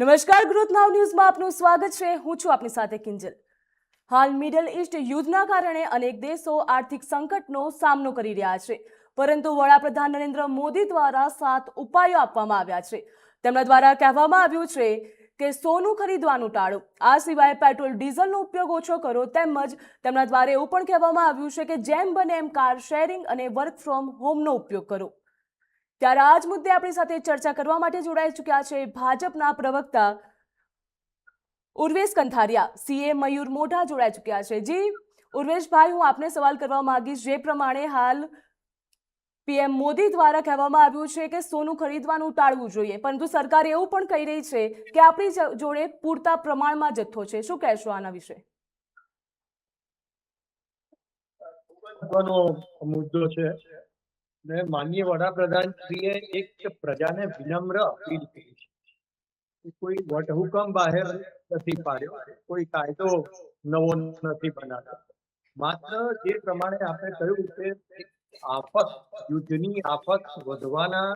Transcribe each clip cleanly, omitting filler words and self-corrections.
નમસ્કાર, ગ્રોથ નાવ ન્યૂઝમાં આપનું સ્વાગત છે. હું છું આપની સાથે કિંજલ. હાલ મિડલ ઈસ્ટ યુદ્ધના કારણે અનેક દેશો આર્થિક સંકટનો સામનો કરી રહ્યા છે, પરંતુ વડાપ્રધાન નરેન્દ્ર મોદી દ્વારા 7 ઉપાયો આપવામાં આવ્યા છે. તેમના દ્વારા કહેવામાં આવ્યું છે કે સોનું ખરીદવાનું ટાળો, આ સિવાય પેટ્રોલ ડીઝલનો ઉપયોગ ઓછો કરો, તેમજ તેમના દ્વારા એવું પણ કહેવામાં આવ્યું છે કે જેમ બને એમ કાર શેરિંગ અને વર્ક ફ્રોમ હોમનો ઉપયોગ કરો. ત્યારે આ જ મુદ્દે આપણી સાથે ચર્ચા કરવા માટે જોડાઈ ચૂક્યા છે ભાજપના પ્રવક્તા ઉર્વેશ કંથારિયા. સીએ મયુર મોઢા જોડાઈ ચૂક્યા છે. જી ઉર્વેશભાઈ, હું આપને સવાલ કરવા માંગીશ. જે પ્રમાણે હાલ પીએમ મોદી દ્વારા કહેવામાં આવ્યું છે કે સોનું ખરીદવાનું ટાળવું જોઈએ, પરંતુ સરકાર એવું પણ કહી રહી છે કે આપણી જોડે પૂરતા પ્રમાણમાં જથ્થો છે. શું કહેશો આના વિશે? મુદ્દો છે ને માનનીય વડાપ્રધાનશ્રીએ એક પ્રજાને વિનમ્ર અપીલ કરી છે. કોઈ વટહુકમ બહાર નથી પાડ્યો, કોઈ કાયદો નવો નથી બનાવ્યો. માત્ર જે પ્રમાણે આપણે કહ્યું કે આફત, યુદ્ધની આફત વધવાના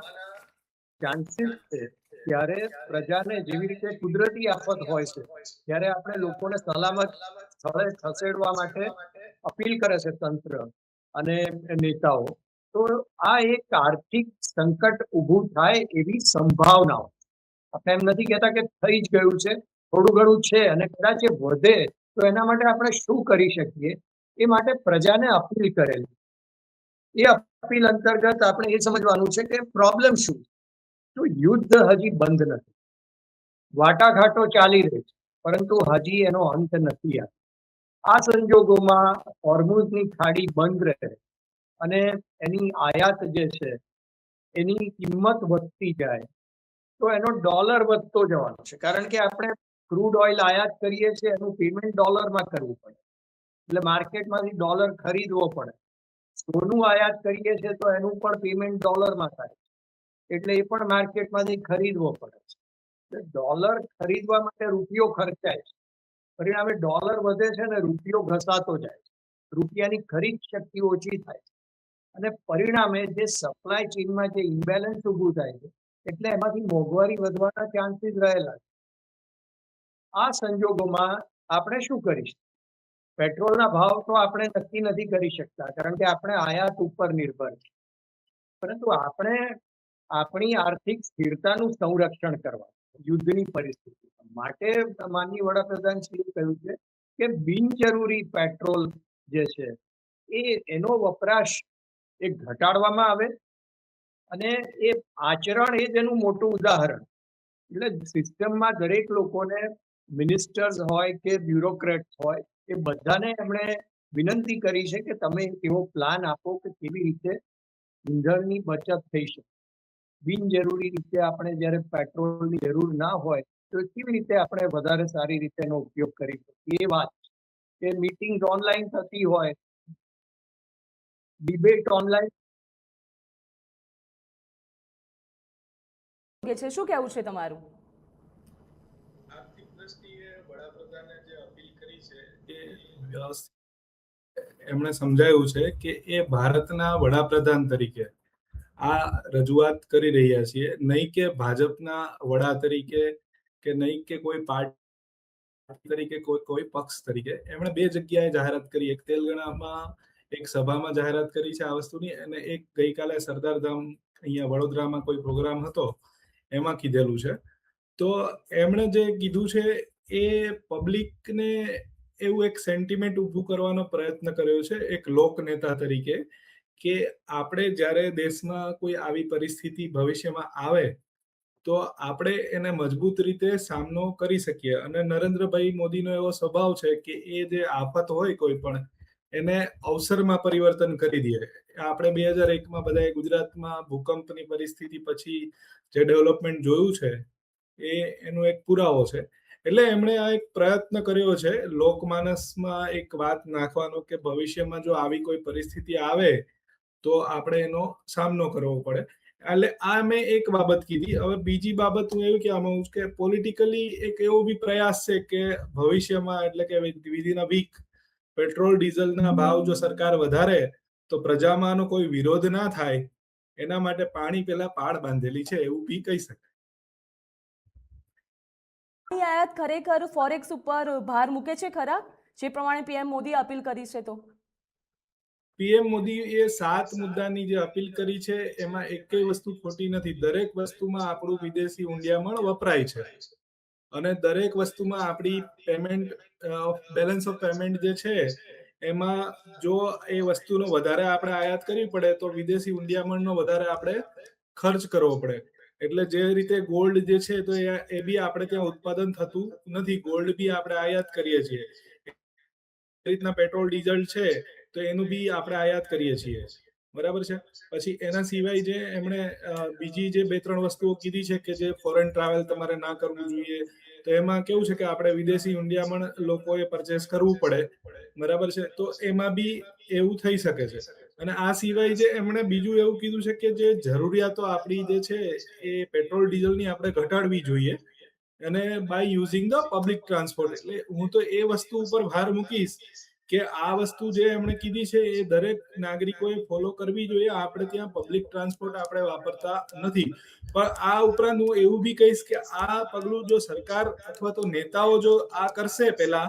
ચાન્સીસ છે, ત્યારે પ્રજાને જેવી રીતે કુદરતી આફત હોય છે ત્યારે આપણે લોકોને સલામત સ્થળે ખસેડવા માટે અપીલ કરે છે તંત્ર અને નેતાઓ. તો આ એક આર્થિક સંકટ ઊભું થાય એવી સંભાવનાઓ, આપણે એમ નથી કહેતા કે થઈ જ ગયું છે, થોડું ઘણું છે અને કદાચ એ વધે તો એના માટે આપણે શું કરી શકીએ એ માટે પ્રજાને અપીલ કરેલી. એ અપીલ અંતર્ગત આપણે એ સમજવાનું છે કે પ્રોબ્લેમ શું. તો યુદ્ધ હજી બંધ નથી, વાટાઘાટો ચાલી રહી છે, પરંતુ હજી એનો અંત નથી આવ્યો. આ સંજોગોમાં હોર્મુઝની ખાડી બંધ રહે અને એની આયાત જે છે એની કિંમત વધતી જાય તો એનો ડોલર વધતો જવાનો છે, કારણ કે આપણે ક્રૂડ ઓઇલ આયાત કરીએ છીએ, એનું પેમેન્ટ ડોલરમાં કરવું પડે, એટલે માર્કેટમાંથી ડોલર ખરીદવો પડે. સોનું આયાત કરીએ છીએ તો એનું પણ પેમેન્ટ ડોલરમાં થાય, એટલે એ પણ માર્કેટમાંથી ખરીદવો પડે છે. ડોલર ખરીદવા માટે રૂપિયો ખર્ચાય છે, પરિણામે ડોલર વધે છે અને રૂપિયો ઘસાતો જાય છે, રૂપિયાની ખરીદ શક્તિ ઓછી થાય છે અને પરિણામે જે સપ્લાય ચેઇનમાં જે ઇમ્બેલેન્સ ઊભું થાય છે એટલે એમાંથી મોંઘવારી વધવાના ચાન્સીસ રહેલા છે. આ સંજોગોમાં આપણે શું કરીશું? પેટ્રોલના ભાવ તો આપણે નક્કી નથી કરી શકતા, કારણ કે આપણે આયાત ઉપર નિર્ભર છે, પરંતુ આપણે આપણી આર્થિક સ્થિરતાનું સંરક્ષણ કરવા યુદ્ધની પરિસ્થિતિ માટે માનનીય વડાપ્રધાનશ્રીએ કહ્યું છે કે બિનજરૂરી પેટ્રોલ જે છે એનો વપરાશ એ ઘટાડવામાં આવે અને એ આચરણ એ જ એનું મોટું ઉદાહરણ. એટલે સિસ્ટમમાં દરેક લોકોને, મિનિસ્ટર્સ હોય કે બ્યુરોક્રેટ્સ હોય, એ બધાને એમણે વિનંતી કરી છે કે તમે એવો પ્લાન આપો કે કેવી રીતે ઇંધણની બચત થઈ શકે. બિનજરૂરી રીતે આપણે જ્યારે પેટ્રોલની જરૂર ના હોય તો કેવી રીતે આપણે વધારે સારી રીતે એનો ઉપયોગ કરી શકીએ. એ વાત કે મીટિંગ ઓનલાઈન થતી હોય, ડિબેટ ઓનલાઈન છે. શું કહેવું છે તમારું? આર્થિક દ્રષ્ટિએ વડાપ્રધાને જે અપીલ કરી છે એ એમણે સમજાયું છે કે એ ભારતના વડાપ્રધાન તરીકે આ રજૂઆત કરી રહ્યા છીએ, નહીં કે ભાજપના વડા તરીકે કે નહીં કે કોઈ પાર્ટી તરીકે, કોઈ પક્ષ તરીકે. એમણે બે જગ્યાએ જાહેરાત કરી, એક તેલંગાણામાં એક સભામાં જાહેરાત કરી છે આ વસ્તુની, અને એક ગઈકાલે સરદારધામ અહીંયા વડોદરામાં કોઈ પ્રોગ્રામ હતો એમાં કીધેલું છે. તો એમણે જે કીધું છે એ પબ્લિકને એવું એક સેન્ટિમેન્ટ ઊભું કરવાનો પ્રયત્ન કર્યો છે એક લોક નેતા તરીકે, કે આપણે જ્યારે દેશમાં કોઈ આવી પરિસ્થિતિ ભવિષ્યમાં આવે તો આપણે એને મજબૂત રીતે સામનો કરી શકીએ. અને નરેન્દ્રભાઈ મોદીનો એવો સ્વભાવ છે કે એ જે આફત હોય કોઈ પણ એને અવસરમાં પરિવર્તન કરી દે. આપણે 2001માં બધાએ ગુજરાતમાં ભૂકંપની પરિસ્થિતિ પછી જે ડેવલપમેન્ટ જોયું છે એ એનો એક પુરાવો છે. એટલે એમણે આ એક પ્રયત્ન કર્યો છે લોકમાનસમાં એક વાત નાખવાનો કે ભવિષ્યમાં જો આવી કોઈ પરિસ્થિતિ આવે તો આપણે એનો સામનો કરવો પડે. એટલે આ મેં એક બાબત કીધી. હવે બીજી બાબત હું એવું કહેવા માંગુ છું કે પોલિટિકલી એક એવો બી પ્રયાસ છે કે ભવિષ્યમાં, એટલે કે વિધિન અ વીક, પેટ્રોલ ડીઝલના ભાવ જો સરકાર વધારે તો પ્રજામાં આનો કોઈ વિરોધ ના થાય એના માટે પાણી પેલા પાળ બાંધેલી છે એવું બી કહી શકાય. આયાત ખરેખર ફોરેક્સ ઉપર ભાર મૂકે છે ખરા, જે પ્રમાણે પીએમ મોદીએ અપીલ કરી છે? તો પીએમ મોદીએ 7 મુદ્દાની જે અપીલ કરી છે એમાં એકેય વસ્તુ ખોટી નથી. દરેક વસ્તુમાં આપણું વિદેશી ઊંડિયામણ વપરાય છે અને દરેક વસ્તુમાં આપણી પેમેન્ટ બેલેન્સ ઓફ પેમેન્ટ જે છે એમાં જો એ વસ્તુનો વધારે આપણે આયાત કરવી પડે તો વિદેશી ઊંડિયામણનો વધારે આપણે ખર્ચ કરવો પડે. એટલે જે રીતે ગોલ્ડ જે છે તો એ બી આપણે ત્યાં ઉત્પાદન થતું નથી. ગોલ્ડ બી આપણે આયાત કરીએ છીએ. રીતના પેટ્રોલ ડીઝલ છે તો એનું બી આપણે આયાત કરીએ છીએ. બરાબર છે. પછી એના સિવાય જે એમણે બીજી જે 2-3 વસ્તુઓ કીધી છે કે જે ફોરેન ટ્રાવેલ તમારે ના કરવું જોઈએ, તો એમાં કેવું છે કે આપણે વિદેશી ઊંડિયામણ લોકોએ પરચેસ કરવું પડે. બરાબર છે. તો એમાં બી એવું થઈ શકે છે. અને આ સિવાય જે એમણે બીજું એવું કીધું છે કે જે જરૂરિયાતો આપણી જે છે એ પેટ્રોલ ડીઝલની આપણે ઘટાડવી જોઈએ અને by using the public transport. એટલે હું તો એ વસ્તુ ઉપર ભાર મૂકીશ કે આ વસ્તુ જે એમણે કીધી છે એ દરેક નાગરિકોએ ફોલો કરવી જોઈએ. આપણે ત્યાં પબ્લિક ટ્રાન્સપોર્ટ આપણે વાપરતા નથી. પણ આ ઉપરાંત હું એવું બી કહીશ કે આ પગલું જો સરકાર અથવા તો નેતાઓ જો આ કરશે પહેલા,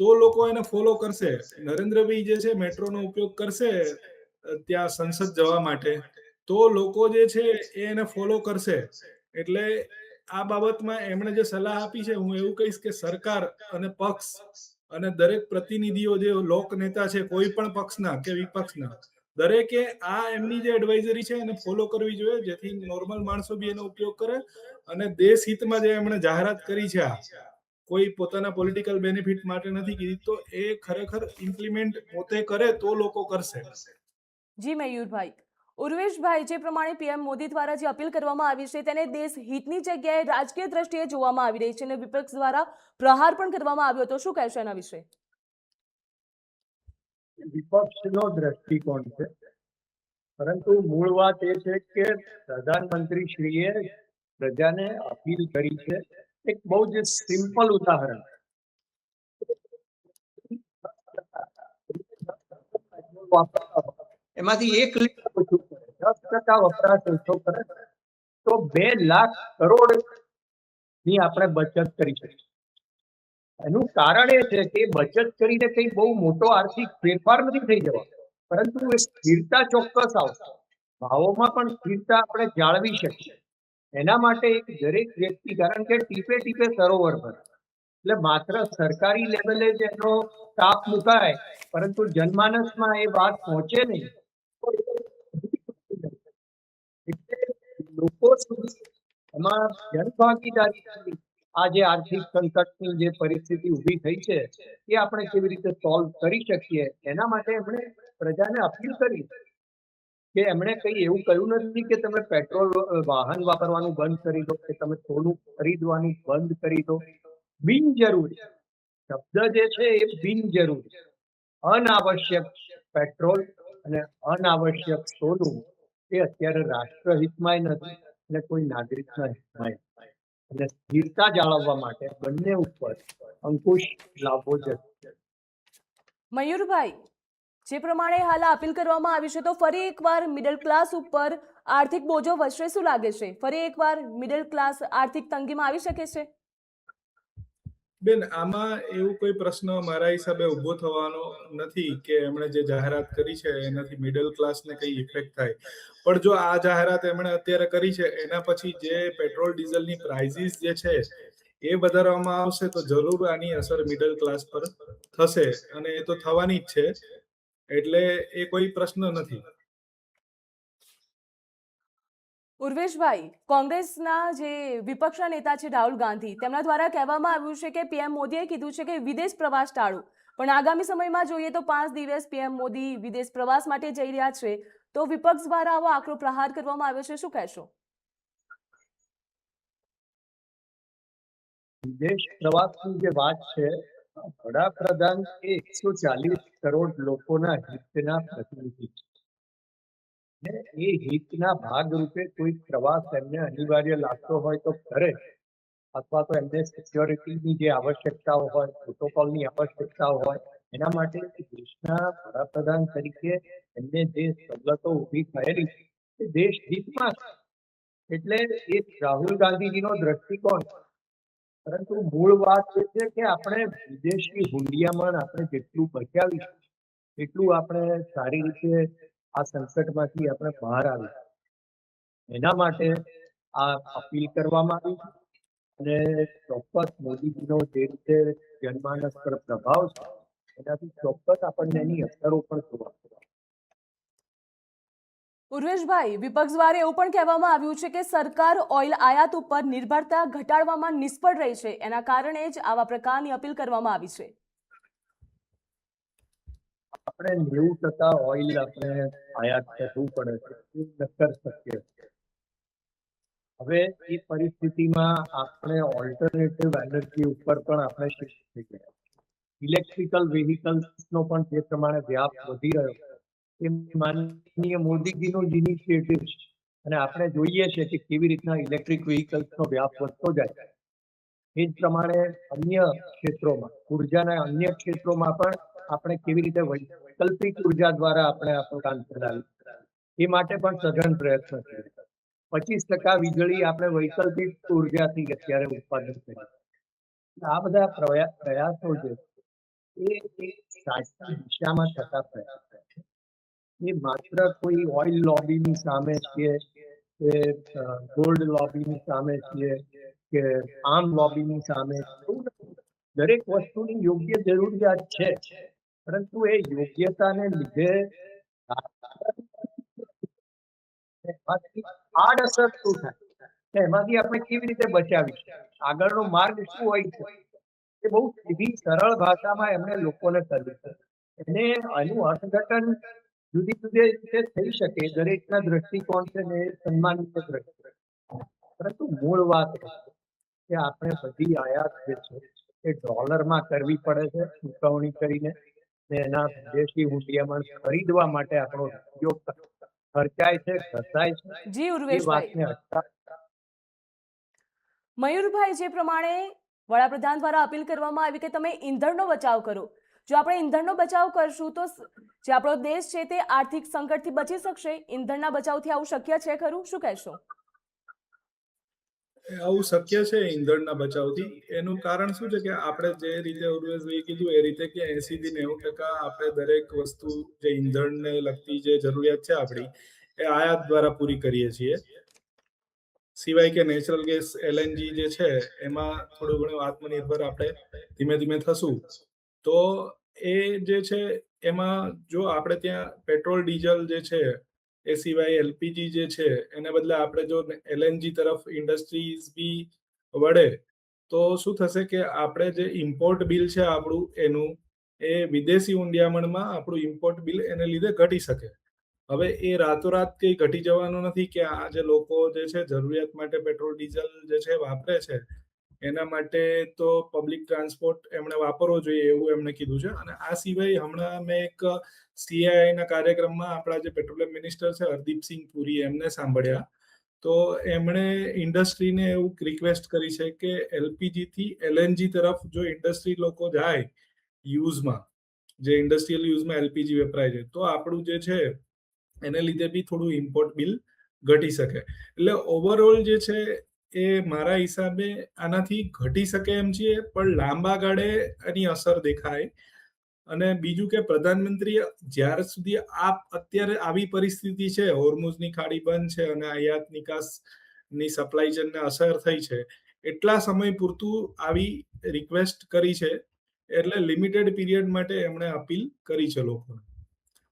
તો લોકો એને ફોલો કરશે. નરેન્દ્રભાઈ જે છે મેટ્રોનો ઉપયોગ કરશે ત્યાં સંસદ જવા માટે, તો લોકો જે છે એ એને ફોલો કરશે. એટલે આ બાબતમાં એમણે જે સલાહ આપી છે, હું એવું કહીશ કે સરકાર અને પક્ષ અને દરેક પ્રતિનિધિઓ જે લોક નેતા છે કોઈ પણ પક્ષના કે વિપક્ષના, દરેકે આ એમની જે એડવાઇઝરી છે એને ફોલો કરવી જોઈએ, જેથી નોર્મલ માણસો બી એનો ઉપયોગ કરે અને દેશ હિતમાં જે એમણે જાહેરાત કરી છે, આ કોઈ પોતાના પોલિટિકલ બેનિફિટ માટે નથી કીધી, તો એ ખરેખર ઇમ્પ્લિમેન્ટ પોતે કરે તો લોકો કરશે. જી મયુરભાઈ. ઉર્વેશભાઈ, જે પ્રમાણે પીએમ મોદી દ્વારા જે અપીલ કરવામાં આવી છે તેને દેશ હિતની જગ્યાએ રાજકીય દ્રષ્ટિએ જોવામાં આવી રહી છે અને વિપક્ષ દ્વારા પ્રહાર પણ કરવામાં આવ્યો હતો. શું કહેશો એના વિશે? વિપક્ષનો દ્રષ્ટિકોણ છે, પરંતુ મૂળ વાત એ છે કે પ્રધાનમંત્રી શ્રીએ પ્રજાને અપીલ કરી છે. એક બહુ જ સિમ્પલ ઉદાહરણ, એમાંથી 1 લીટર ઓછું કરે, 10% વપરાશ ઓછો કરે તો 2 લાખ કરોડ ની આપણે બચત કરી શકીએ. એનું કારણ એ છે કે બચત કરીને કઈ બહુ મોટો આર્થિક ફેરફાર નથી થઈ જવાનો, પરંતુ એ સ્થિરતા ચોક્કસ આવશે. ભાવોમાં પણ સ્થિરતા આપણે જાળવી શકીએ. એના માટે એક દરેક વ્યક્તિ, કારણ કે ટીપે ટીપે સરોવર ભરે, એટલે માત્ર સરકારી લેવલે જ એનો કાપ મુકાય પરંતુ જનમાનસમાં એ વાત પહોંચે નહીં, એટલે લોકો સુધી એમાં જનભાગીદારી, આ જે આર્થિક સંકટની જે પરિસ્થિતિ ઊભી થઈ છે એ આપણે કેવી રીતે સોલ્વ કરી શકીએ, એના માટે એમણે પ્રજાને અપીલ કરી. કે એમણે કઈ એવું કહ્યું નથી કે તમે પેટ્રોલ વાહન વાપરવાનું બંધ કરી દો કે તમે સોનું ખરીદવાનું બંધ કરી દો. બિનજરૂરી શબ્દ જે છે એ બિનજરૂરી, અનાવશ્યક પેટ્રોલ અને અનાવશ્યક સોનું એ અત્યારે રાષ્ટ્રહિતમાં નથી અને કોઈ નાગરિકના હિતમાં નથી. અને સ્થિરતા જાળવવા માટે બંને ઉપર અંકુશ લાવવો જરૂરી. મયુરભાઈ, જે પ્રમાણે હાલ અપીલ કરવામાં આવી છે તો ફરી એકવાર મિડલ ક્લાસ ઉપર આર્થિક બોજો વધશે, શું લાગે છે? ફરી એકવાર મિડલ ક્લાસ આર્થિક તંગીમાં આવી શકે છે? બેન, આમાં એવું કોઈ પ્રશ્ન મારા હિસાબે ઉભો થવાનો નથી કે એમણે જે જાહેરાત કરી છે એનાથી મિડલ ક્લાસને કઈ ઇફેક્ટ થાય. પણ જો આ જાહેરાત એમણે અત્યારે કરી છે એના પછી જે પેટ્રોલ ડીઝલની પ્રાઇસીસ જે છે એ વધારવામાં આવશે તો જરૂર આની અસર મિડલ ક્લાસ પર થશે અને એ તો થવાની જ છે. એટલે એ કોઈ પ્રશ્ન નથી. ઉર્વેશભાઈ, કોંગ્રેસના જે વિપક્ષના નેતા છે રાહુલ ગાંધી, તેમના દ્વારા કહેવામાં આવ્યું છે કે પીએમ મોદીએ કીધું છે કે વિદેશ પ્રવાસ ટાળો, પણ આગામી સમયમાં જોઈએ તો 5 દિવસ પીએમ મોદી વિદેશ પ્રવાસ માટે જઈ રહ્યા છે, તો વિપક્ષ દ્વારા આવો આકરો પ્રહાર કરવામાં આવ્યો છે, શું કહેશો? વિદેશ પ્રવાસની જે વાત છે, વડાપ્રધાન એ 140 કરોડ લોકોના હિતના પ્રતિનિધિ છે. એ હિતના ભાગરૂપે કોઈ પ્રવાસ એમને અનિવાર્ય લાગતો હોય તો કરે, અથવા તો એમને સિક્યોરિટીની જે આવશ્યકતાઓ હોય, પ્રોટોકોલની આવશ્યકતાઓ હોય, એના માટે દેશના વડાપ્રધાન તરીકે એમને જે સવલતો ઊભી થયેલી છે એ દેશ હિતમાં છે. એટલે એ રાહુલ ગાંધીજીનો દ્રષ્ટિકોણ પરંતુ મૂળ વાત એ છે કે આપણે વિદેશી હુંડિયામણ આપણે જેટલું બચાવીશું એટલું આપણે સારી રીતે આ સંકટમાંથી આપણે બહાર આવીશું. એના માટે આ અપીલ કરવામાં આવી છે અને ચોક્કસ મોદીજીનો જે રીતે જનમાનસ પર પ્રભાવ છે એનાથી ચોક્કસ આપણને એની અસરો પણ જોવા મળે. ઉર્વેશભાઈ, વિપક્ષ દ્વારા એવું પણ કહેવામાં આવ્યું છે કે સરકાર ઓઇલ આયાત ઉપર નિર્ભરતા ઘટાડવામાં નિષ્ફળ રહી છે, એના કારણે જ આવા પ્રકારની અપીલ કરવામાં આવી છે. આપણે 90% ઓઇલ આપણે આયાત કરવું પડે છે એ નક્કર સત્ય છે. હવે એ પરિસ્થિતિમાં આપણે ઓલ્ટરનેટિવ એનર્જી ઉપર પણ આપણે શિફ્ટ થઈ ગયા. ઇલેક્ટ્રિકલ વ્હીકલ્સનો પણ જે પ્રમાણે વ્યાપ વધી રહ્યો એ માનનીય મોદીજીનો જ ઇનિશિયેટિવ છે અને આપણે જોઈએ છે કે કેવી રીતના ઇલેક્ટ્રિક વ્હીકલ્સનો વ્યાપ વધતો જાય છે. એ જ પ્રમાણે અન્ય ક્ષેત્રોમાં ઉર્જાના અન્ય ક્ષેત્રોમાં પણ આપણે કેવી રીતે વૈકલ્પિક ઉર્જા દ્વારા આપણે આપણું કામ ચલાવી એ માટે પણ સઘન પ્રયત્ન છે. 25% વીજળી આપણે વૈકલ્પિક ઉર્જાથી અત્યારે ઉત્પાદન કરીએ. આ બધા પ્રયાસો છે એ સાચી દિશામાં થતા પ્રયાસ છે. એ માત્ર કોઈ ઓઇલ લોબીની સામે છીએ કે ગોલ્ડ લોબીની સામે છીએ કે આમ લોબીની સામે. દરેક વસ્તુની યોગ્ય જરૂરિયાત છે પરંતુ એ યોગ્યતાને લીધે આડઅસર શું થાય એમાંથી આપણે કેવી રીતે બચાવીશું, આગળનો માર્ગ શું હોય છે એ બહુ સીધી સરળ ભાષામાં એમણે લોકોને કર્યું છે. એને આનું અર્થઘટન જુદી જુદી રીતે થઈ શકે, દરેકના દ્રષ્ટિકોણ છે ને એ સન્માનિત દ્રષ્ટિકોણ, પરંતુ મૂળ વાત કે આપણે બધી આયાત જે છે એ ડોલરમાં કરવી પડે છે ચૂકવણી કરીને ને એના વિદેશી હુંડિયામણ ખરીદવા માટે આપણો ઉપયોગ ખર્ચાય છે, ઘસાય છે. જી એ ઉર્વેશભાઈ. વાતને મયુરભાઈ, જે પ્રમાણે વડાપ્રધાન દ્વારા અપીલ કરવામાં આવી કે તમે ઈંધણનો બચાવ કરો, જો આપણે ઈંધણનો બચાવ કરશું તો જે આપણો દેશ છે તે આર્થિક સંકટથી બચી શકશે. ઈંધણના બચાવથી આવું શક્ય છે ખરું? શું કહેશો? આવું શક્ય છે ઈંધણના બચાવથી. એનું કારણ શું છે કે આપણે જે રીતે ઉર્વેશભાઈએ કીધું એ રીતે કે 80 થી 90% આપણે દરેક વસ્તુ જે ઈંધણને લગતી જે જરૂરિયાત છે આપણી એ આયાત દ્વારા પૂરી કરીએ છીએ. સિવાય કે નેચરલ ગેસ એલએનજી જે છે એમાં થોડું ઘણું આત્મનિર્ભર આપણે ધીમે ધીમે થશું. તો એ જે છે એમાં જો આપણે ત્યાં પેટ્રોલ ડીઝલ જે છે એ સિવાય એલપીજી જે છે એને બદલે આપણે જો એલએનજી તરફ ઇન્ડસ્ટ્રીઝ બી વળે તો શું થશે કે આપણે જે ઇમ્પોર્ટ બિલ છે આપણું એનું એ વિદેશી હુંડિયામણમાં આપણું ઇમ્પોર્ટ બિલ એને લીધે ઘટી શકે. હવે એ રાતોરાત કંઈ ઘટી જવાનું નથી કે આ જે લોકો જે છે જરૂરિયાત માટે પેટ્રોલ ડીઝલ જે છે વાપરે છે એના માટે તો પબ્લિક ટ્રાન્સપોર્ટ એમણે વાપરવો જોઈએ એવું એમણે કીધું છે. અને આ સિવાય હમણાં મેં એક સીઆઈઆઈના કાર્યક્રમમાં આપણા જે પેટ્રોલિયમ મિનિસ્ટર છે હરદીપસિંહ પુરી એમને સાંભળ્યા તો એમણે ઇન્ડસ્ટ્રીને એવું રિક્વેસ્ટ કરી છે કે એલપીજી થી એલએનજી તરફ જો ઇન્ડસ્ટ્રી લોકો જાય યુઝમાં, જે ઇન્ડસ્ટ્રીયલ યુઝમાં એલપીજી વપરાય છે તો આપણું જે છે એને લીધે બી થોડું ઇમ્પોર્ટ બિલ ઘટી શકે. એટલે ઓવરઓલ જે છે એ મારા હિસાબે આનાથી ઘટી શકે એમ છે પણ લાંબા ગાળે એની અસર દેખાય. અને બીજું કે પ્રધાનમંત્રી જ્યાર સુધી અત્યારે આવી પરિસ્થિતિ છે, હોર્મુઝની ખાડી બંધ છે અને આયાત નિકાસની સપ્લાય ચેનને અસર થઈ છે, એટલા સમય પૂરતું આવી રિક્વેસ્ટ કરી છે. એટલે લિમિટેડ પીરિયડ માટે એમણે અપીલ કરી છે લોકોને.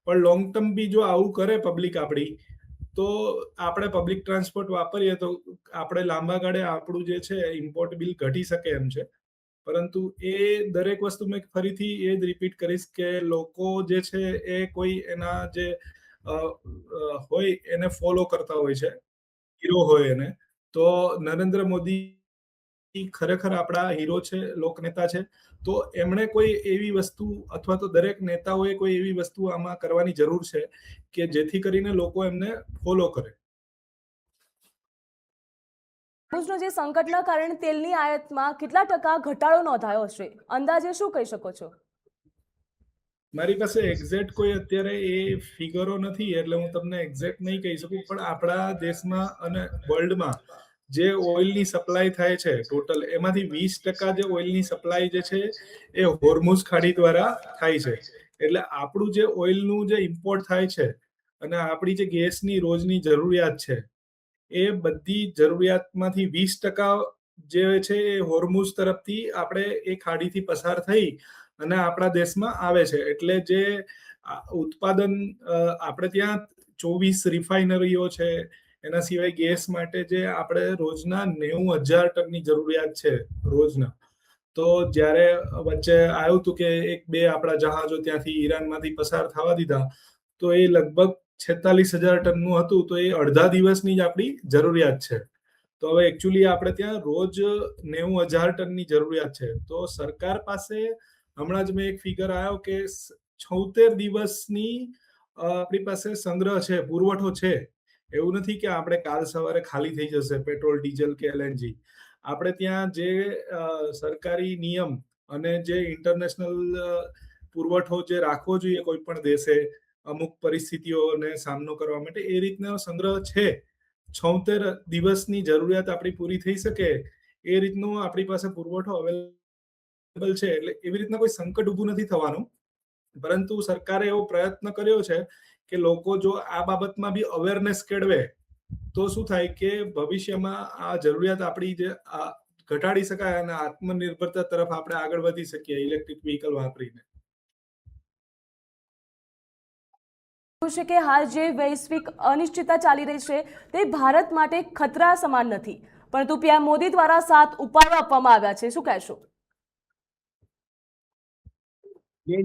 પણ લોંગ ટર્મ બી જો આવું કરે પબ્લિક આપણી તો આપણે પબ્લિક ટ્રાન્સપોર્ટ વાપરીએ તો આપણે લાંબા ગાળે આપણું જે છે ઇમ્પોર્ટ બિલ ઘટી શકે એમ છે. પરંતુ એ દરેક વસ્તુ મેં ફરીથી એ જ રિપીટ કરીશ કે લોકો જે છે એ કોઈ એના જે હોય એને ફોલો કરતા હોય છે, હીરો હોય એને. તો નરેન્દ્ર મોદી ખરેખર આપણા હીરો છે, લોકનેતા છે. તો એમણે કોઈ એવી વસ્તુ અથવા તો દરેક નેતાઓએ કોઈ એવી વસ્તુ આમાં કરવાની જરૂર છે કે જેથી કરીને લોકો એમને ફોલો કરે. હોર્મુઝનો જે સંકટના કારણે તેલની આયાતમાં કેટલા ટકા ઘટાડો નોંધાયો છે, અંદાજે શું કહી શકો છો? મારી પાસે એક્ઝેક્ટ કોઈ અત્યારે એ ફિગરો નથી એટલે હું તમને એક્ઝેક્ટ નહીં કહી શકું, પણ આપણા દેશમાં અને વર્લ્ડમાં જે ઓઇલની સપ્લાય થાય છે ટોટલ એમાંથી 20% જે ઓઇલની સપ્લાય જે છે એ હોર્મુઝ ખાડી દ્વારા થાય છે. એટલે આપણું જે ઓઇલનું જે ઇમ્પોર્ટ થાય છે અને આપણી જે ગેસની રોજની જરૂરિયાત છે એ બધી જરૂરિયાતમાંથી 20% જે છે એ હોર્મુઝ તરફથી આપણે એ ખાડીથી પસાર થઈ અને આપણા દેશમાં આવે છે. એટલે જે ઉત્પાદન આપણે ત્યાં 24 રિફાઇનરીઓ છે, એના સિવાય ગેસ માટે જે આપણે રોજના 90,000 ટનની જરૂરિયાત છે રોજના. તો જ્યારે વચ્ચે આવ્યું હતું કે એક બે આપણા જહાજો ત્યાંથી ઈરાનમાંથી પસાર થવા દીધા, તો એ લગભગ 46,000 ટનનું હતું. તો એ અડધા દિવસની જ આપણી જરૂરિયાત છે. તો હવે એકચ્યુઅલી આપણે ત્યાં રોજ 90,000 ટનની જરૂરિયાત છે. તો સરકાર પાસે હમણાં જ મેં એક ફિગર આવ્યો કે 76 દિવસની આપણી પાસે સંગ્રહ છે, પુરવઠો છે. એવું નથી કે આપણે કાલ સવારે ખાલી થઈ જશે પેટ્રોલ, ડીઝલ કે એલએનજી. આપણે ત્યાં જે સરકારી નિયમ અને જે ઇન્ટરનેશનલ પુરવઠો જે રાખવો જોઈએ કોઈ પણ દેશે અમુક પરિસ્થિતિઓને સામનો કરવા માટે, એ રીતનો સંગ્રહ છે. 76 દિવસની જરૂરિયાત આપણી પૂરી થઈ શકે એ રીતનો આપણી પાસે પુરવઠો અવેલેબલ છે. એટલે એવી રીતના કોઈ સંકટ ઊભું નથી થવાનું. પરંતુ સરકારે એવો પ્રયત્ન કર્યો છે કે લોકો જો આ બાબતમાં બી અવેરનેસ કેળવે તો શું થાય કે ભવિષ્યમાં આ જરૂરિયાત આપણી જે ઘટાડી શકાય અને આત્મનિર્ભરતા તરફ આપણે આગળ વધી શકીએ ઇલેક્ટ્રિક વ્હીકલ વાપરીને. એવું છે કે હાલ જે વૈશ્વિક અનિશ્ચિતતા ચાલી રહી છે તે ભારત માટે ખતરા સમાન નથી, પરંતુ પીએમ મોદી દ્વારા 7 ઉપાયો આપવામાં આવ્યા છે. શું કહેશો? એ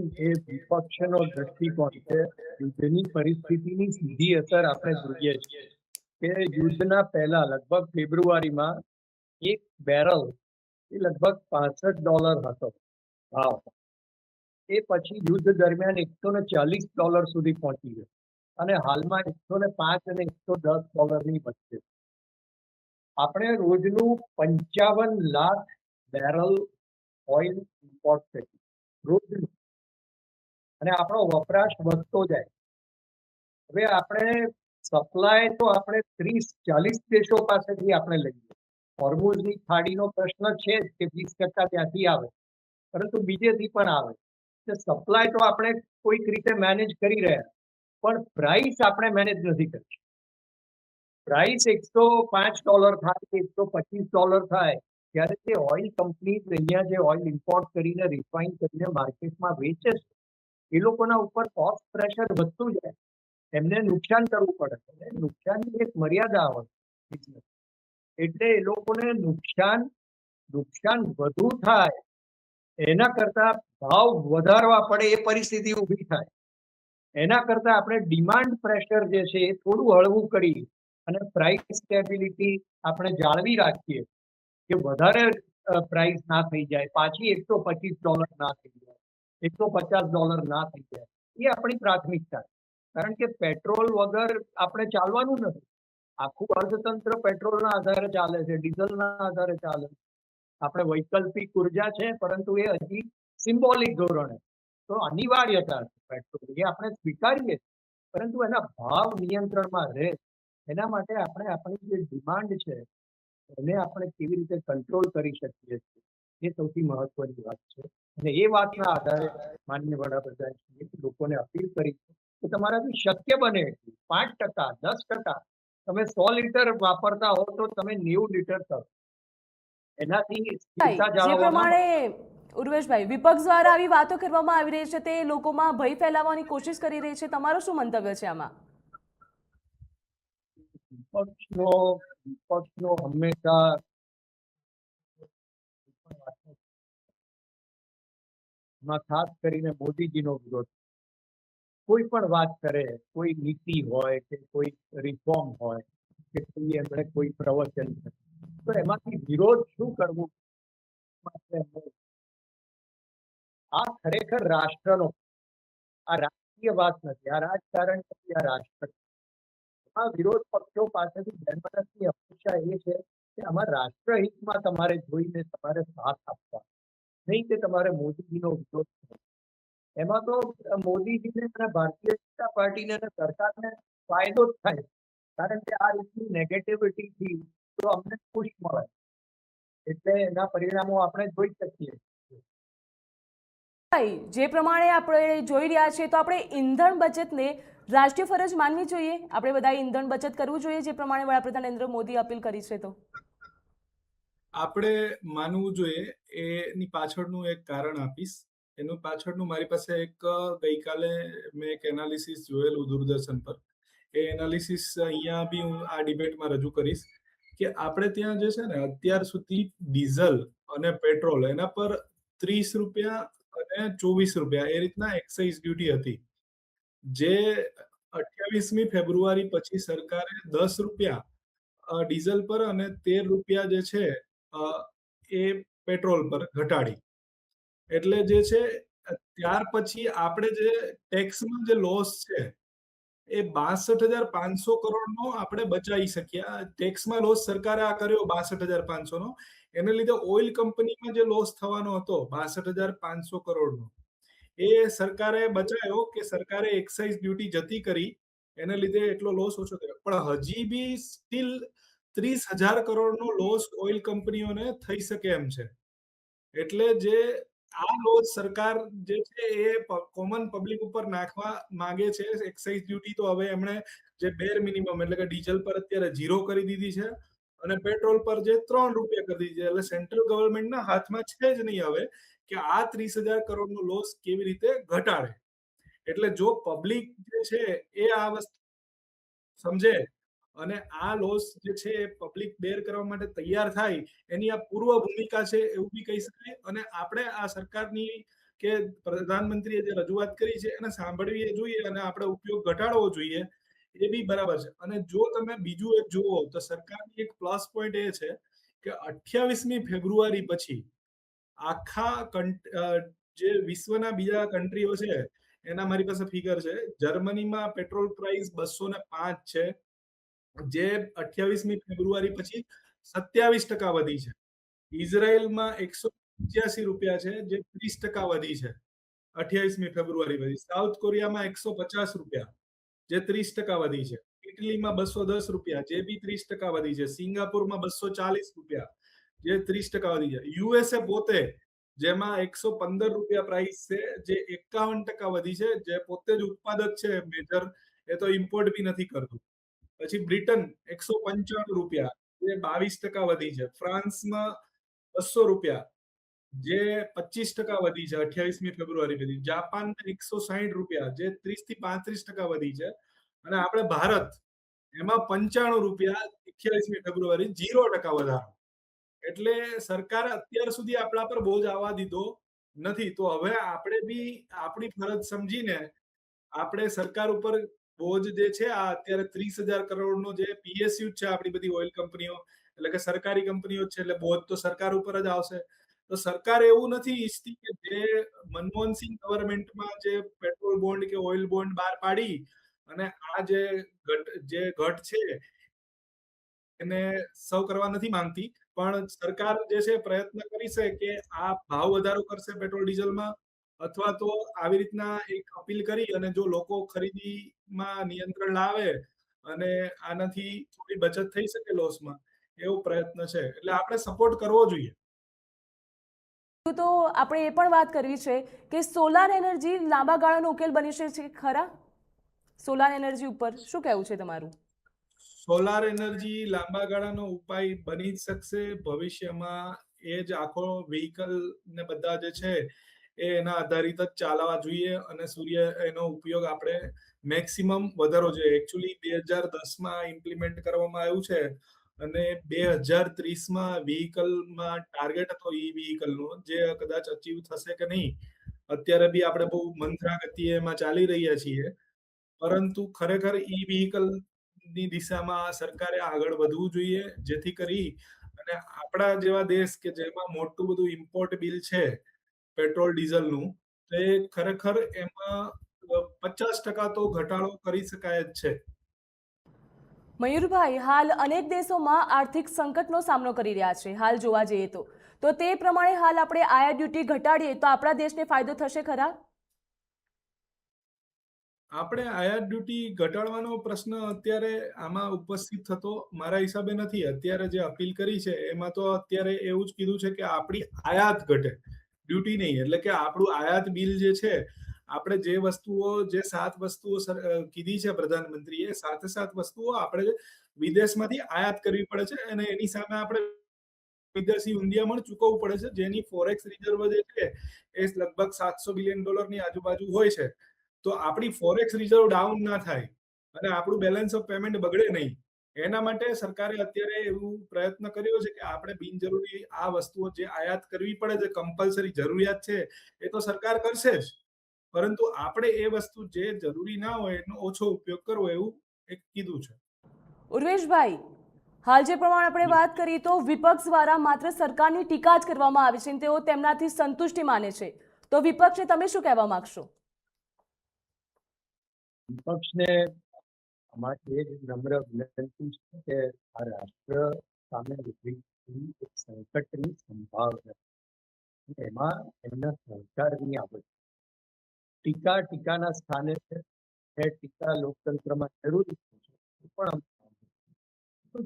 વિપક્ષનો દ્રષ્ટિકોણ છે. યુદ્ધની પરિસ્થિતિની સીધી અસર આપણે જોઈએ છીએ કે યુદ્ધના પહેલા લગભગ ફેબ્રુઆરીમાં એક બેરલ એ લગભગ $65 હતો ભાવ. એ પછી યુદ્ધ દરમિયાન $140 સુધી પહોંચી ગયો અને હાલમાં 105 અને $110 વચ્ચે. આપણે રોજનું 55 લાખ બેરલ ઓઇલ ઇમ્પોર્ટ કરીએ રોજનું, અને આપણો વપરાશ વધતો જાય. હવે આપણે સપ્લાય તો આપણે 30-40 દેશો પાસેથી આપણે લઈએ. હોર્મુઝની ખાડીનો પ્રશ્ન છે જ કે 20% ત્યાંથી આવે, પરંતુ બીજેથી પણ આવે. સપ્લાય તો આપણે કોઈક રીતે મેનેજ કરી રહ્યા, પણ પ્રાઇસ આપણે મેનેજ નથી કરી. પ્રાઇસ $105 થાય, $125 થાય, ત્યારે જે ઓઇલ કંપની અહીંયા જે ઓઇલ ઇમ્પોર્ટ કરીને રિફાઇન કરીને માર્કેટમાં વેચે છે, એ લોકોના ઉપર કોસ્ટ પ્રેશર વધતું જાય, એમને નુકસાન કરવું પડે. નુકસાનની એક મર્યાદા હોય, એટલે એ લોકોને નુકસાન વધુ થાય એના કરતા ભાવ વધારવા પડે એ પરિસ્થિતિ ઊભી થાય. એના કરતા આપણે ડિમાન્ડ પ્રેશર જે છે એ થોડું હળવું કરી અને પ્રાઇસ સ્ટેબિલિટી આપણે જાળવી રાખીએ કે વધારે પ્રાઇસ ના થઈ જાય, પાછી $125 ના થઈ જાય, $150 ના થઈ જાય. એ આપણી પ્રાથમિકતા. કારણ કે પેટ્રોલ વગર આપણે ચાલવાનું નથી. આખું અર્થતંત્ર પેટ્રોલના આધારે ચાલે છે, ડીઝલના આધારે ચાલે છે. આપણે વૈકલ્પિક ઉર્જા છે, પરંતુ એ હજી સિમ્બોલિક ધોરણે. તો અનિવાર્યતા છે પેટ્રોલ, એ આપણે સ્વીકારીએ, પરંતુ એના ભાવ નિયંત્રણમાં રહે એના માટે આપણે આપણી જે ડિમાન્ડ છે એને આપણે કેવી રીતે કંટ્રોલ કરી શકીએ છીએ, એ સૌથી મહત્વની વાત છે. અને એ વાતના આધારે માનનીય વડાપ્રધાનશ્રીએ લોકોને અપીલ કરી કે તમારાથી શક્ય બને એટલું 5%, 10%, તમે 100 લીટર વાપરતા હો તો તમે 90 લીટર કરો. એનાથી સ્થિરતા જે જાળવવામાં પ્રમાણે ઉર્વેશભાઈ, વિપક્ષ દ્વારા આવી વાતો કરવામાં આવી રહી છે તે લોકોમાં ભય ફેલાવવાની કોશિશ કરી રહી છે. તમારું શું મંતવ્ય છે આમાં? વિપક્ષનો હંમેશા ખાસ કરીને મોદીજીનો વિરોધ. કોઈ પણ વાત કરે, કોઈ નીતિ હોય કે કોઈ રિફોર્મ હોય કે કોઈ એમણે કોઈ પ્રવચન કરે, તો એમાંથી વિરોધ શું કરવું? આ ખરેખર રાષ્ટ્રનો, આ રાજકીય વાત નથી, આ રાજકારણ નથી, આ રાષ્ટ્ર. આ વિરોધ પક્ષો પાસેથી જન્મની અપેક્ષા એ છે કે આમાં રાષ્ટ્રહિતમાં તમારે જોઈને તમારે સાથ આપવા, નહીં કે તમારે મોદીજીનો વિરોધ કરવો. એમાં તો મોદીજીને અને ભારતીય જનતા પાર્ટીને અને સરકારને ફાયદો જ થાય, કારણ કે આ રીતની નેગેટિવિટીથી તો અમને પુશ મળે, એટલે એના પરિણામો આપણે જોઈ શકીએ. ભાઈ, જે પ્રમાણે આપણે જોઈ રહ્યા છીએ તો આપણે ઈંધણ બચતને રાષ્ટ્રીય ફરજ માનવી જોઈએ. આપણે બધાએ ઈંધણ બચત કરવું જોઈએ, જે પ્રમાણે વડાપ્રધાન નરેન્દ્ર મોદી અપીલ કરી છે. તો આપણે માનવું જોઈએ. એની પાછળનું એક કારણ આપીશ. એનું પાછળનું મારી પાસે એક ગઈકાલે મેં એક એનાલિસિસ જોયેલું દૂરદર્શન પર. એ એનાલિસિસ અહીંયા બી હું આ ડિબેટમાં રજૂ કરીશ કે આપણે ત્યાં જે છે ને અત્યાર સુધી ડીઝલ અને પેટ્રોલ એના પર 30 રૂપિયા અને 24 રૂપિયા એ રીતના એક્સાઇઝ ડ્યુટી હતી. જે 28મી ફેબ્રુઆરી પછી સરકારે 10 રૂપિયા ડીઝલ પર અને 13 રૂપિયા જે છે એ પેટ્રોલ પર ઘટાડી. એટલે જે છે ત્યાર પછી આપણે જે ટેક્સમાં જે લોસ છે એ 62,500 કરોડનો આપણે બચાવી શક્યા. ટેક્સમાં લોસ સરકારે આ કર્યો 62,500 નો. એને લીધે ઓઇલ કંપનીમાં જે લોસ થવાનો હતો 62,500 કરોડનો, એ સરકારે બચાવ્યો કે સરકારે એક્સાઇઝ ડ્યુટી જતી કરી, એને લીધે એટલો લોસ ઓછો થયો. પણ હજી બી સ્ટીલ 30,000 કરોડનો લોસ ઓઇલ કંપનીઓને થઈ શકે એમ છે. એટલે જે આ લોસ સરકાર જે છે એ કોમન પબ્લિક ઉપર નાખવા માંગે છે એક્સાઇઝ ડ્યુટી. તો હવે એમણે જે બેર મિનિમમ એટલે કે ડીઝલ પર અત્યારે 0 કરી દીધી છે અને પેટ્રોલ પર જે 3 રૂપિયા કરી દીધી છે. એટલે સેન્ટ્રલ ગવર્મેન્ટના હાથમાં છે જ નહીં હવે કે આ 30,000 કરોડનો લોસ કેવી રીતે ઘટાડે. એટલે જો પબ્લિક જે છે એ આ વસ્તુ સમજે અને આ લોસ જે છે એ પબ્લિક બેર કરવા માટે તૈયાર થાય, એની આ પૂર્વ ભૂમિકા છે એવું બી કહી શકાય. અને આપણે આ સરકારની કે પ્રધાનમંત્રીએ જે રજૂઆત કરી છે એને સાંભળવી જોઈએ અને આપણે ઉપયોગ ઘટાડવો જોઈએ, એ બી બરાબર છે. અને જો તમે બીજું એક જુઓ તો સરકારની એક પ્લસ પોઈન્ટ એ છે કે 28મી ફેબ્રુઆરી પછી આખા જે વિશ્વના બીજા કન્ટ્રીઓ છે એના મારી પાસે ફિગર છે. જર્મનીમાં પેટ્રોલ પ્રાઇસ 205 છે, જે 28મી ફેબ્રુઆરી પછી 27% વધી છે. ઇઝરાયલમાં 185 રૂપિયા છે, જે 30% વધી છે 28મી ફેબ્રુઆરી પછી. સાઉથ કોરિયામાં 150 રૂપિયા, જે 30% વધી છે. ઇટલીમાં 210 રૂપિયા, જે બી 30% વધી છે. સિંગાપુરમાં 240 રૂપિયા, જે 30% વધી છે. યુએસએ પોતે જેમાં 115 રૂપિયા પ્રાઇસ છે, જે 51% વધી છે, જે પોતે જ ઉત્પાદક છે મેજર, એ તો ઇમ્પોર્ટ બી નથી કરતું. પછી બ્રિટન 195 રૂપિયા, જે 22% વધી છે. ફ્રાન્સમાં 200 રૂપિયા, જે 25% વધી છે 28મી ફેબ્રુઆરી પછી. જાપાનમાં 160 રૂપિયા, જે 30 થી 35% વધી છે. અને આપણે ભારત એમાં 95 રૂપિયા 28મી ફેબ્રુઆરી, 0% વધારો. એટલે સરકારે અત્યાર સુધી આપણા પર બોજ આવવા દીધો નથી. તો હવે આપણે બી આપણી ફરજ સમજીને આપણે સરકાર ઉપર બોજ જે છે આ અત્યારે 30,000 કરોડનો જે પીએસયુ છે આપણી બધી ઓઇલ કંપનીઓ, એટલે કે સરકારી કંપનીઓ છે, એટલે બોજ તો સરકાર ઉપર જ આવશે. તો સરકાર એવું નથી ઈચ્છતી કે જે મનમોહનસિંહ ગવર્મેન્ટમાં જે પેટ્રોલ બોન્ડ કે ઓઇલ બોન્ડ બહાર પાડી અને આ જે ઘટ છે એને સર્વ કરવા નથી માંગતી. પણ સરકાર જે છે પ્રયત્ન કરી છે કે આ ભાવ વધારો કરશે પેટ્રોલ ડીઝલમાં, અથવા તો આવી રીતના એક અપીલ કરી અને જો લોકો ખરીદીમાં નિયંત્રણ લાવે અને આનાથી થોડી બચત થઈ શકે લોસમાં, એવો પ્રયત્ન છે. એટલે આપણે સપોર્ટ કરવો જોઈએ. તો આપણે એ પણ વાત કરવી છે કે સોલાર એનર્જી લાંબા ગાળાનો ઉકેલ બની શકે છે ખરા? સોલાર એનર્જી ઉપર શું કહેવું છે તમારું? સોલાર એનર્જી લાંબા ગાળાનો ઉપાય બની જ શકશે ભવિષ્યમાં. એ જ આખો વ્હીકલ ને બધા જે છે એ એના આધારિત જ ચાલવા જોઈએ અને સૂર્ય એનો ઉપયોગ આપણે મેક્સિમમ વધારવો જોઈએ. એકચ્યુઅલી 2010માં ઇમ્પ્લિમેન્ટ કરવામાં આવ્યું છે અને 2030માં વ્હીકલમાં ટાર્ગેટ હતો ઈ વ્હીકલનો, જે કદાચ અચીવ થશે કે નહીં અત્યારે બી આપણે બહુ મંથરા ગતિએ એમાં ચાલી રહ્યા છીએ. પરંતુ ખરેખર ઈ વ્હીકલ ની દિશામાં સરકારે આગળ વધવું જોઈએ, જેથી કરી અને આપણા જેવા દેશ કે જેમાં મોટું બધું ઇમ્પોર્ટ બિલ છે પેટ્રોલ ડીઝલનું, તે ખરેખર એમાં 50% તો ઘટાડો કરી શકાય જ છે. મયુરભાઈ, હાલ અનેક દેશોમાં આર્થિક સંકટનો સામનો કરી રહ્યા છે. હાલ જોવા જઈએ તો તે પ્રમાણે હાલ આપણે આયાત ડ્યુટી ઘટાડીએ તો આપણા દેશને ફાયદો થશે ખરા? આપણે આયાત ડ્યુટી ઘટાડવાનો પ્રશ્ન અત્યારે આમાં ઉપસ્થિત થતો મારા હિસાબે નથી. અત્યારે જે અપીલ કરી છે એમાં તો અત્યારે એવું જ કીધું છે કે આપણી આયાત ઘટે, ડ્યુટી નહીં. એટલે કે આપણું આયાત બિલ જે છે, આપણે જે 7 વસ્તુઓ કીધી છે પ્રધાનમંત્રીએ, 7 વસ્તુઓ આપણે વિદેશમાંથી આયાત કરવી પડે છે અને એની સામે આપણે વિદેશી ઊંડિયામણ ચૂકવવું પડે છે, જેની ફોરેક્સ રિઝર્વ જે છે એ લગભગ $700 બિલિયન આજુબાજુ હોય છે. તો આપણી ફોરેક્સ રિઝર્વ ડાઉન ના થાય અને આપણું બેલેન્સ ઓફ પેમેન્ટ બગડે નહીં, એના માટે સરકારે અત્યારે એવું પ્રયત્ન કર્યો છે કે આપણે બિનજરૂરી આ વસ્તુઓ જે આયાત કરવી પડે છે, કમ્પલસરી જરૂરિયાત છે, એ તો સરકાર કરશે જ, પરંતુ આપણે એ વસ્તુ જે જરૂરી ના હોય એનો ઓછો ઉપયોગ કરવો, એવું એક કીધું છે. ઉર્વેશભાઈ, હાલ જે પ્રમાણે આપણે વાત કરી તો વિપક્ષ દ્વારા માત્ર સરકારની ટીકા જ કરવામાં આવી છે અને તેઓ તેમનાથી સંતુષ્ટિ માને છે, તો વિપક્ષને તમે શું કહેવા માંગશો? વિપક્ષને અમારી એ જ નમ્ર વિનંતી છે કે આ રાષ્ટ્ર સામે ઉભી એક સંકટની સંભાવના, એમાં એમના સહકારની આવશ્યકતા. ટીકાના સ્થાને છે, ટીકા લોકતંત્રમાં જરૂરી છે, પણ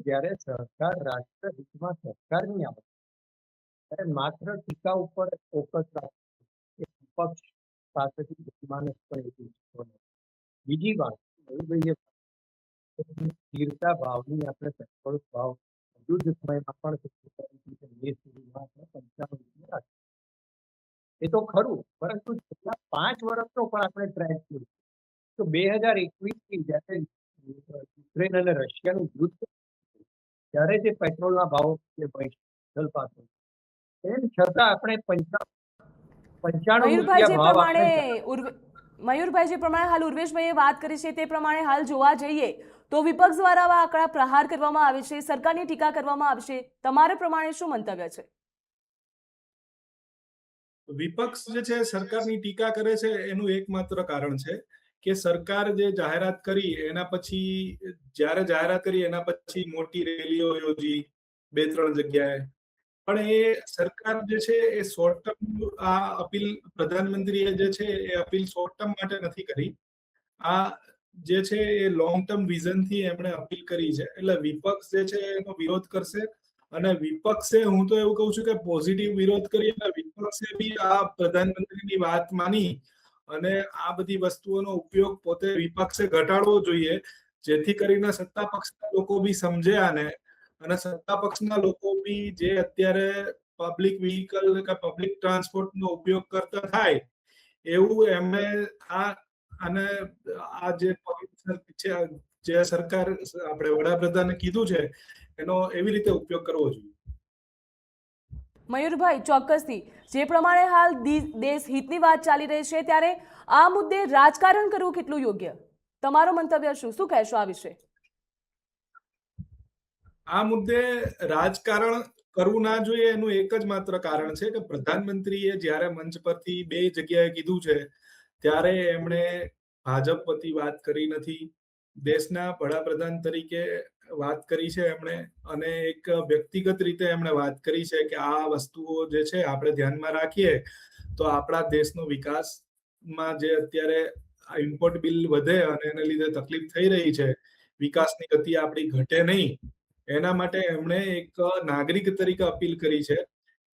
જ્યારે સહકાર રાષ્ટ્ર હિતમાં સહકારની આવે ત્યારે માત્ર ટીકા ઉપર ફોકસ રાખવું એ વિપક્ષ પાસેથી બુદ્ધિમાન પણ એટલું શીખવો નથી. બીજી વાત સ્થિરતા ભાવની આપણે પેટ્રોલ ભાવ યુદ્ધ સમયમાં પણ 95 એ તો ખરું, પરંતુ છેલ્લા 5 વર્ષનો પણ આપણે ટ્રેક કર્યું તો 2021 જ્યારે યુક્રેન અને રશિયાનું યુદ્ધ ત્યારે જે પેટ્રોલના ભાવો તેમ છતાં આપણે 95 મયુરભાઈ જે પ્રમાણે હાલ ઉર્વેશભાઈએ વાત કરી છે તે પ્રમાણે હાલ જોવા જઈએ તો વિપક્ષ દ્વારા આવા આંકડા પ્રહાર કરવામાં આવે છે, સરકારની ટીકા કરવામાં આવશે, તમારા પ્રમાણે શું મંતવ્ય છે? વિપક્ષ જે છે સરકારની ટીકા કરે છે એનું એકમાત્ર કારણ છે કે સરકાર જે જાહેરાત કરી એના પછી, જ્યારે જાહેરાત કરી એના પછી મોટી રેલીઓ યોજી 2-3 જગ્યાએ, પણ એ સરકાર જે છે એ શોર્ટ ટર્મ આ અપીલ પ્રધાનમંત્રીએ જે છે એ અપીલ શોર્ટ ટર્મ માટે નથી કરી. આ જે છે એ લોંગ ટર્મ વિઝનથી એમણે અપીલ કરી છે. એટલે વિપક્ષ જે છે એનો વિરોધ કરશે અને વિપક્ષે, હું તો એવું કહું છું કે પોઝિટિવ વિરોધ કરી અને વિપક્ષે બી આ પ્રધાનમંત્રીની વાત માની અને આ બધી વસ્તુઓનો ઉપયોગ પોતે વિપક્ષે ઘટાડવો જોઈએ, જેથી કરીને સત્તા પક્ષના લોકો બી સમજે આને અને સત્તા પક્ષના લોકો બી જે અત્યારે પબ્લિક વ્હીકલ કે પબ્લિક ટ્રાન્સપોર્ટનો ઉપયોગ કરતા થાય એવું એમને અને આ જે સરકાર આપણે વડાપ્રધાને કીધું છે એનો એવી રીતે ઉપયોગ કરવો જોઈએ. મયુરભાઈ, ચોક્કસથી જે પ્રમાણે હાલ દેશ હિતની વાત ચાલી રહી છે ત્યારે આ મુદ્દે રાજકારણ કરવું કેટલું યોગ્ય, તમારો મંતવ્ય શું કહેશો આ વિશે? આ મુદ્દે રાજકારણ કરવું ના જોઈએ એનું એક જ માત્ર કારણ છે કે પ્રધાનમંત્રીએ જ્યારે મંચ પરથી 2 જગ્યાએ કીધું છે ત્યારે એમણે ભાજપ વતી વાત કરી નથી, દેશના વડાપ્રધાન તરીકે વાત કરી છે એમણે, અને એક વ્યક્તિગત રીતે એમણે વાત કરી છે કે આ વસ્તુઓ જે છે આપણે ધ્યાનમાં રાખીએ તો આપણા દેશનો વિકાસમાં જે અત્યારે ઇમ્પોર્ટ બિલ વધે અને એને લીધે તકલીફ થઈ રહી છે, વિકાસની ગતિ આપણી ઘટે નહીં, એના માટે એમણે એક નાગરિક તરીકે અપીલ કરી છે.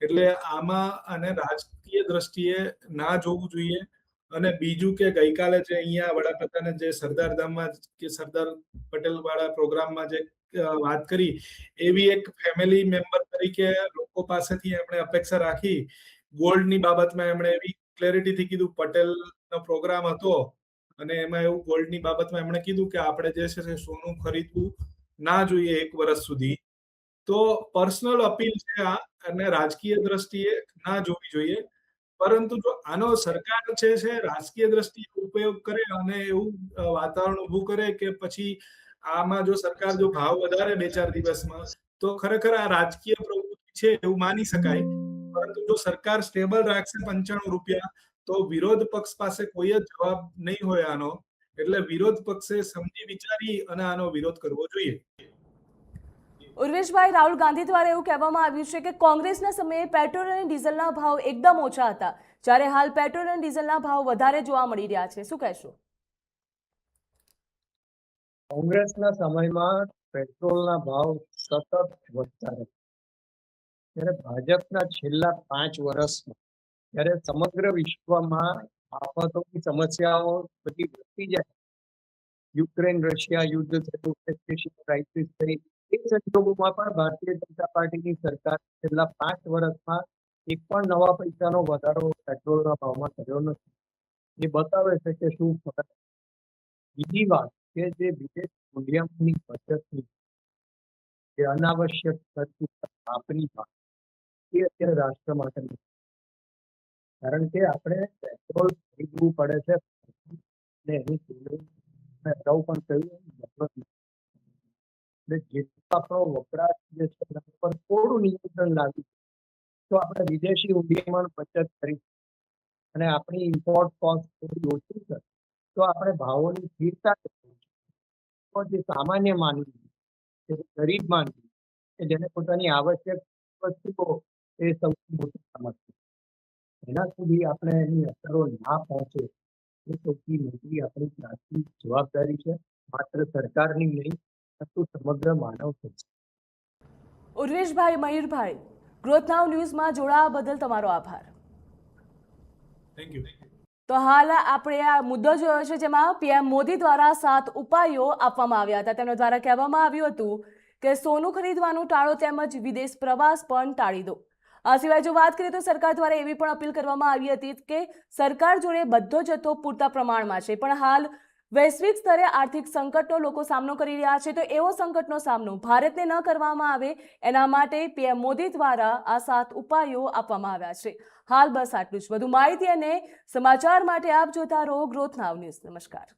એટલે આમાં અને રાજકીય દ્રષ્ટિએ ના જોવું જોઈએ. અને બીજું કે ગઈકાલે જે અહીંયા વડાપ્રધાને જે સરદારધામમાં કે સરદાર પટેલ વાળા પ્રોગ્રામમાં જે વાત કરી, એવી એક ફેમિલી મેમ્બર તરીકે લોકો પાસેથી એમણે અપેક્ષા રાખી. ગોલ્ડની બાબતમાં એમણે એવી ક્લેરિટીથી કીધું, પટેલનો પ્રોગ્રામ હતો અને એમાં એવું ગોલ્ડની બાબતમાં એમણે કીધું કે આપણે જે છે સોનું ખરીદવું ના જોઈએ 1 વર્ષ સુધી. તો પર્સનલ અપીલ છે આ અને રાજકીય દ્રષ્ટિએ ના જોવી જોઈએ, પરંતુ જો આનો સરકાર છે રાજકીય દ્રષ્ટિએ ઉપયોગ કરે અને એવું વાતાવરણ ઊભું કરે કે પછી આમાં જો સરકાર જો ભાવ વધારે 2-4 દિવસમાં તો ખરેખર આ રાજકીય પ્રવૃત્તિ છે એવું માની શકાય, પરંતુ જો સરકાર સ્ટેબલ રાખશે 95 રૂપિયા તો વિરોધ પક્ષ પાસે કોઈ જ જવાબ નહીં હોય આનો, એટલે વિરોધ પક્ષે સમજી વિચારી અને આનો વિરોધ કરવો જોઈએ. ઉર્વેશભાઈ, રાહુલ ગાંધી દ્વારા એવું કહેવામાં આવ્યું છે કે કોંગ્રેસના સમયે પેટ્રોલ અને ડીઝલના ભાવ એકદમ ઓછા હતા, જ્યારે હાલ પેટ્રોલ અને ડીઝલના ભાવ વધારે જોવા મળી રહ્યા છે, શું કહેશો? કોંગ્રેસના સમયમાં પેટ્રોલના ભાવ સતત વધતા રહ્યા. ત્યારે ભાજપના છેલ્લા 5 વર્ષમાં જ્યારે સમગ્ર વિશ્વમાં આફતોની સમસ્યાઓ બધી વધતી જાય, યુક્રેન રશિયા યુદ્ધ થયું, એસ્પેશિયલ ક્રાઇસિસ થઈ, એ સંજોગોમાં પણ ભારતીય જનતા પાર્ટીની સરકાર છેલ્લા 5 વર્ષમાં એક પણ નવા પૈસાનો વધારો પેટ્રોલના ભાવમાં કર્યો નથી. એ બતાવે છે કે શું ફરક. બીજી વાત કે જે વિદેશ મૂલ્યાંકનની બચતની, જે અનાવશ્યક ખર્ચ ઉપર આપની વાત, એ અત્યારે રાષ્ટ્ર માટે નથી. કારણ કે આપણે પેટ્રોલ ખરીદવું પડે છે અને એની કિંમત મેં અગાઉ પણ કહ્યું જરૂરત નથી. એટલે જેટલો આપણો વપરાશ જે છે એના પર થોડું નિયંત્રણ લાવ્યું તો આપણે વિદેશી મૂલ્યમાં બચત કરી અને આપણી ઇમ્પોર્ટ કોસ્ટ થોડી ઓછી કરે તો આપણે ભાવોની સ્થિરતા કરીએ. તો જે સામાન્ય માનવી, જે ગરીબ માનવી, કે જેને પોતાની આવશ્યક વસ્તુઓ એ સૌથી મોટી સમસ્યા, એના સુધી આપણે એની અસરો ના પહોંચે એ સૌથી મોટી આપણી પ્રાથમિક જવાબદારી છે, માત્ર સરકારની નહીં પરંતુ સમગ્ર માનવ સંસ્કૃતિ. ઉર્વેશભાઈ, મયુરભાઈ, ગ્રોથ નાઉ ન્યૂઝમાં જોડાવા બદલ તમારો આભાર. Thank you. તો હાલ આપણે આ મુદ્દો જોયો છે જેમાં પીએમ મોદી દ્વારા 7 ઉપાયો આપવામાં આવ્યા હતા. તેમના દ્વારા કહેવામાં આવ્યું હતું કે સોનું ખરીદવાનું ટાળો તેમજ વિદેશ પ્રવાસ પણ ટાળી દો. આ સિવાય જો વાત કરીએ તો સરકાર દ્વારા એવી પણ અપીલ કરવામાં આવી હતી કે સરકાર જોડે બધો જથ્થો પૂરતા પ્રમાણમાં છે, પણ હાલ વૈશ્વિક સ્તરે આર્થિક સંકટનો લોકો સામનો કરી રહ્યા છે, તો એવો સંકટનો સામનો ભારતને ન કરવામાં આવે એના માટે પીએમ મોદી દ્વારા આ 7 ઉપાયો આપવામાં આવ્યા છે. હાલ બસ આટલું જ. વધુ માહિતી અને સમાચાર માટે આપ જોતા રહો ગ્રોથ નાઉ ન્યૂઝ. નમસ્કાર.